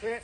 Hit.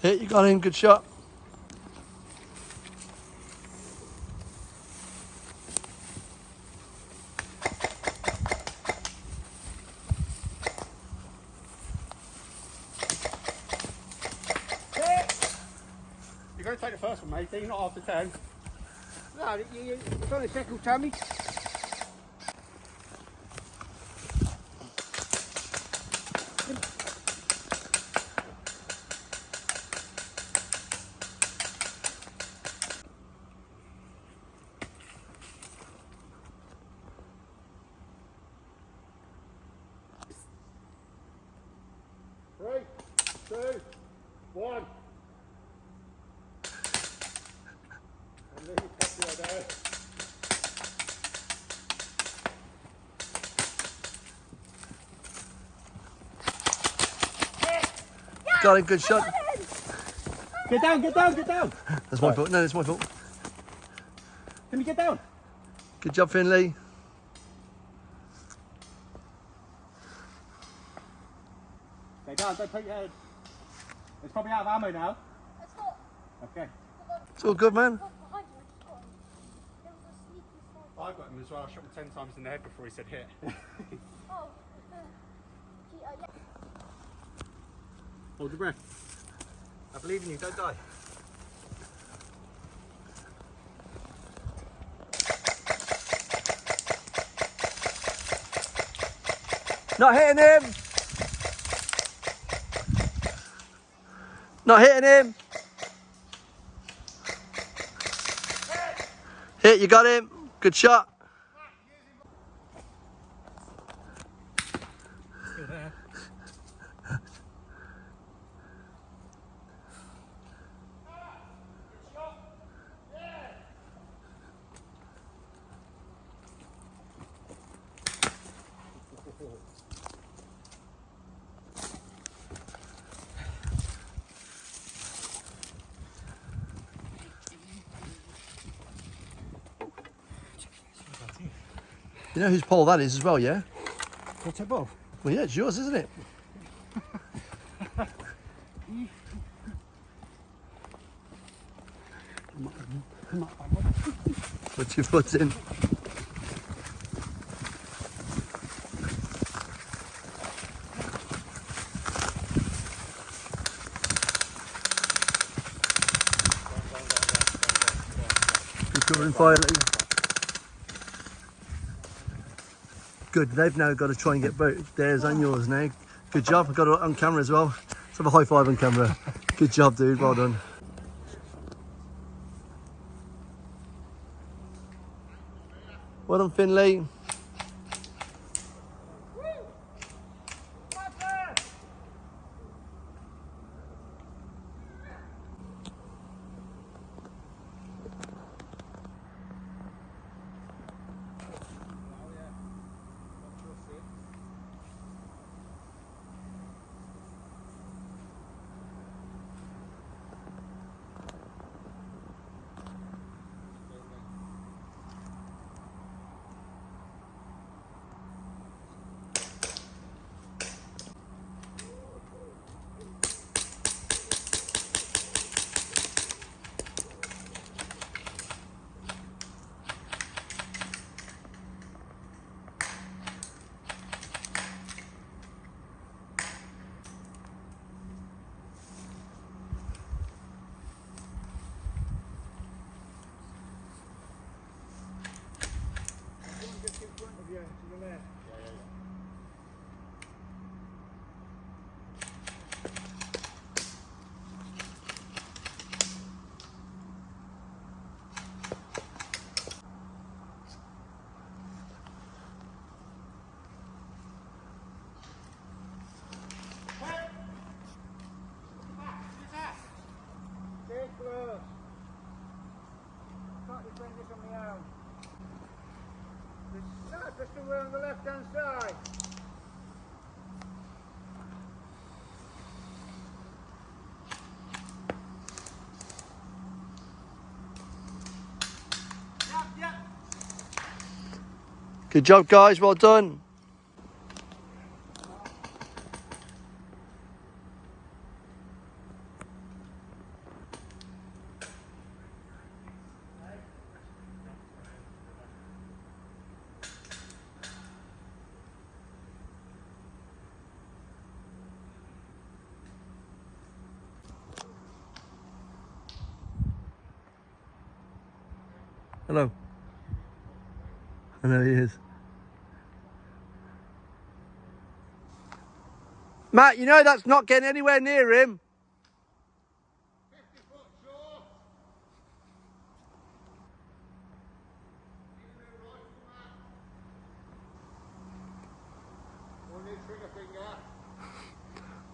Hit, you got him, good shot. You're going to take the first one, matey, not after 10. No, you're trying to tickle Tammy. Three, two, one. And leave it up there. Got him, good shot. Get down, get down, get down. That's my fault. No, that's my fault. Can you get down? Good job, Finley. Stay down, don't put your head. It's probably out of ammo now. It's not. Okay. It's all good, man. Behind you, I just got him. There was a sneaky sniper. I got him as well. I shot him 10 times in the head before he said hit. Oh. Yeah. Hold your breath. I believe in you, don't die. Not hitting him! Not hitting him! Hit, you got him. Good shot. Still there. You know whose pole that is as well, yeah? What's it, Bob? Well, yeah, it's yours, isn't it? Put your foot in. Good covering fire, Lee. Good, they've now got to try and get both theirs and yours now. Good job, I've got it on camera as well. Let's have a high five on camera. Good job, dude, well done. Well done, Finley. there. Stay close. Can't defend this on my own. The sniper's somewhere on the left hand side. Yep. Good job, guys. Well done. Hello. I know he is. Matt, you know that's not getting anywhere near him. 50 foot short. One new trigger finger.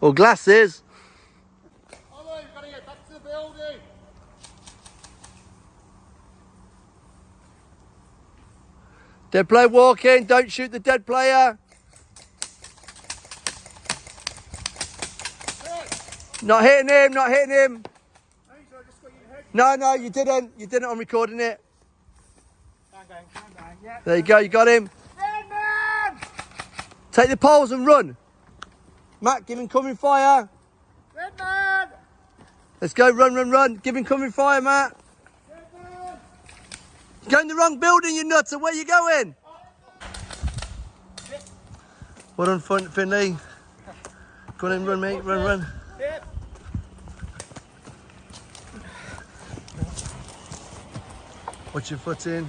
Or glasses. Ollie, you've got to get back to the building. Dead player walking. Don't shoot the dead player. Not hitting him. Not hitting him. So I just got your head. No, you didn't. You didn't. I'm recording it. Bang. Yeah. There you go. You got him. Dead man! Take the poles and run. Matt, give him covering fire. Dead man! Let's go. Run. Give him covering fire, Matt. Dead man! You're going the wrong building, you nutter. Where you going? Well done, Finley. Go on in, run, mate. Run. Hit. Watch your foot in.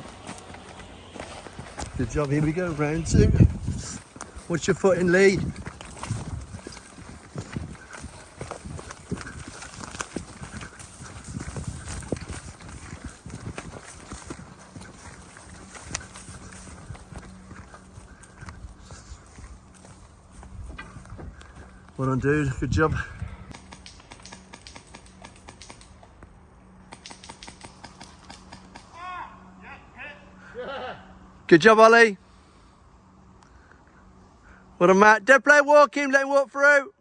Good job. Here we go. Round two. Watch your foot in, Lee. Well done, dude. Good job. Good job, Ollie. Well done, Matt. Dead player walk him, let him walk through.